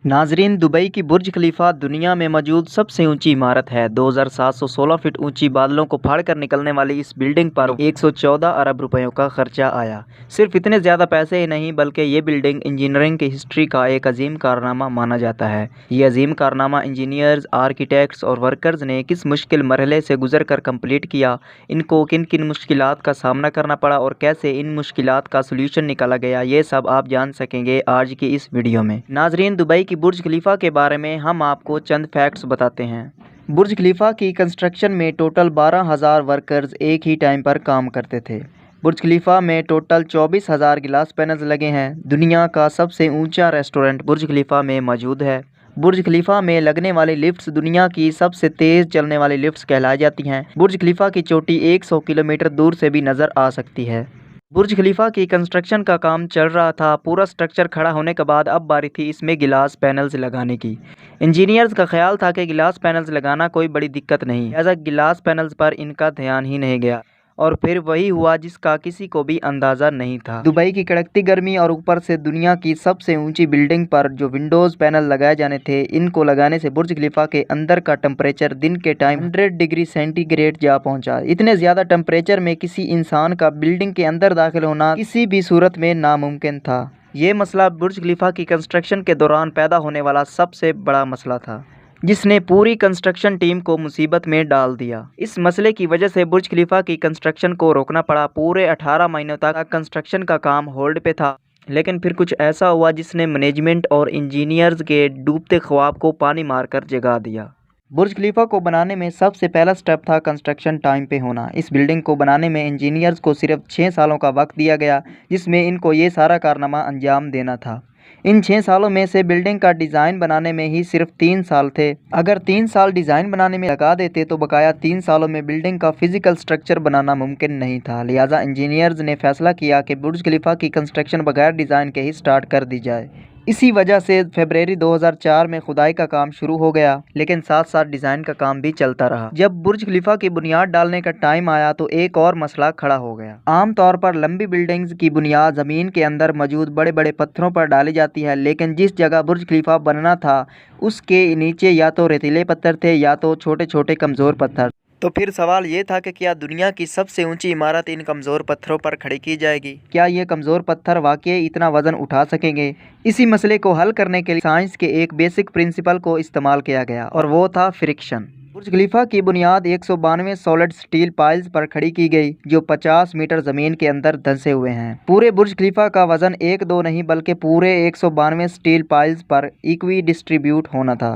नाजरीन, दुबई की बुर्ज खलीफा दुनिया में मौजूद सबसे ऊंची इमारत है। 2716 फीट ऊंची बादलों को फाड़ कर निकलने वाली इस बिल्डिंग पर 114 अरब रुपयों का खर्चा आया। सिर्फ इतने ज़्यादा पैसे ही नहीं, बल्कि ये बिल्डिंग इंजीनियरिंग की हिस्ट्री का एक अजीम कारनामा माना जाता है। ये अजीम कारनामा इंजीनियर्स, आर्किटेक्ट्स और वर्कर्स ने किस मुश्किल मरहले से गुजर कर कम्प्लीट किया, इनको किन किन मुश्किलात का सामना करना पड़ा और कैसे इन मुश्किलात का सोल्यूशन निकाला गया, ये सब आप जान सकेंगे आज की इस वीडियो में। नाजरीन, दुबई की बुर्ज खलीफा के बारे में हम आपको चंद फैक्ट्स बताते हैं। बुर्ज खलीफा की कंस्ट्रक्शन में टोटल 12,000 वर्कर्स एक ही टाइम पर काम करते थे। बुर्ज खलीफा में टोटल 24,000 गिलास पैनल्स लगे हैं। दुनिया का सबसे ऊंचा रेस्टोरेंट बुर्ज खलीफा में मौजूद है। बुर्ज खलीफा में लगने वाली लिफ्ट्स दुनिया की सबसे तेज चलने वाली लिफ्ट्स कहलाई जाती हैं। बुर्ज खलीफा की चोटी 100 किलोमीटर दूर से भी नज़र आ सकती है। बुर्ज खलीफा की कंस्ट्रक्शन का काम चल रहा था। पूरा स्ट्रक्चर खड़ा होने के बाद अब बारी थी इसमें गिलास पैनल्स लगाने की। इंजीनियर्स का ख्याल था कि गिलास पैनल्स लगाना कोई बड़ी दिक्कत नहीं, लिहाजा गिलास पैनल्स पर इनका ध्यान ही नहीं गया और फिर वही हुआ जिसका किसी को भी अंदाज़ा नहीं था। दुबई की कड़कती गर्मी और ऊपर से दुनिया की सबसे ऊंची बिल्डिंग पर जो विंडोज़ पैनल लगाए जाने थे, इनको लगाने से बुर्ज खलीफा के अंदर का टेम्परेचर दिन के टाइम 100 डिग्री सेंटीग्रेड जा पहुंचा। इतने ज़्यादा टेम्परेचर में किसी इंसान का बिल्डिंग के अंदर दाखिल होना किसी भी सूरत में नामुमकिन था। ये मसला बुर्ज खलीफा की कंस्ट्रक्शन के दौरान पैदा होने वाला सबसे बड़ा मसला था, जिसने पूरी कंस्ट्रक्शन टीम को मुसीबत में डाल दिया। इस मसले की वजह से बुर्ज खलीफा की कंस्ट्रक्शन को रोकना पड़ा। पूरे 18 महीनों तक कंस्ट्रक्शन का काम होल्ड पे था, लेकिन फिर कुछ ऐसा हुआ जिसने मैनेजमेंट और इंजीनियर्स के डूबते ख्वाब को पानी मारकर जगा दिया। बुर्ज खलीफा को बनाने में सबसे पहला स्टेप था कंस्ट्रक्शन टाइम पे होना। इस बिल्डिंग को बनाने में इंजीनियर्स को सिर्फ 6 सालों का वक्त दिया गया, जिसमें इनको ये सारा कारनामा अंजाम देना था। इन 6 सालों में से बिल्डिंग का डिज़ाइन बनाने में ही सिर्फ 3 साल थे। अगर 3 साल डिज़ाइन बनाने में लगा देते तो बकाया 3 सालों में बिल्डिंग का फिजिकल स्ट्रक्चर बनाना मुमकिन नहीं था। लिहाजा इंजीनियर्स ने फैसला किया कि बुर्ज खलीफा की कंस्ट्रक्शन बगैर डिज़ाइन के ही स्टार्ट कर दी जाए। इसी वजह से फरवरी 2004 में खुदाई का काम शुरू हो गया, लेकिन साथ साथ डिज़ाइन का काम भी चलता रहा। जब बुर्ज खलीफा की बुनियाद डालने का टाइम आया तो एक और मसला खड़ा हो गया। आम तौर पर लंबी बिल्डिंग्स की बुनियाद ज़मीन के अंदर मौजूद बड़े बड़े पत्थरों पर डाली जाती है, लेकिन जिस जगह बुर्ज खलीफा बनना था उसके नीचे या तो रेतीले पत्थर थे या तो छोटे छोटे कमज़ोर पत्थर। तो फिर सवाल ये था कि क्या दुनिया की सबसे ऊंची इमारत इन कमज़ोर पत्थरों पर खड़ी की जाएगी? क्या ये कमज़ोर पत्थर वाकई इतना वज़न उठा सकेंगे? इसी मसले को हल करने के लिए साइंस के एक बेसिक प्रिंसिपल को इस्तेमाल किया गया और वो था फ्रिक्शन। बुर्ज खलीफा की बुनियाद 192 सॉलिड स्टील पाइल्स पर खड़ी की गई, जो 50 मीटर ज़मीन के अंदर धंसे हुए हैं। पूरे बुर्ज खलीफा का वज़न 1-2 नहीं बल्कि पूरे 192 स्टील पाइल्स पर इक्वी डिस्ट्रीब्यूट होना था।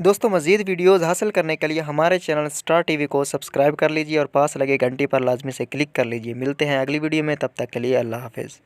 दोस्तों, मज़ीद वीडियोज़ हासिल करने के लिए हमारे चैनल स्टार टीवी को सब्सक्राइब कर लीजिए और पास लगे घंटी पर लाजमी से क्लिक कर लीजिए। मिलते हैं अगली वीडियो में, तब तक के लिए अल्लाह हाफ़िज़।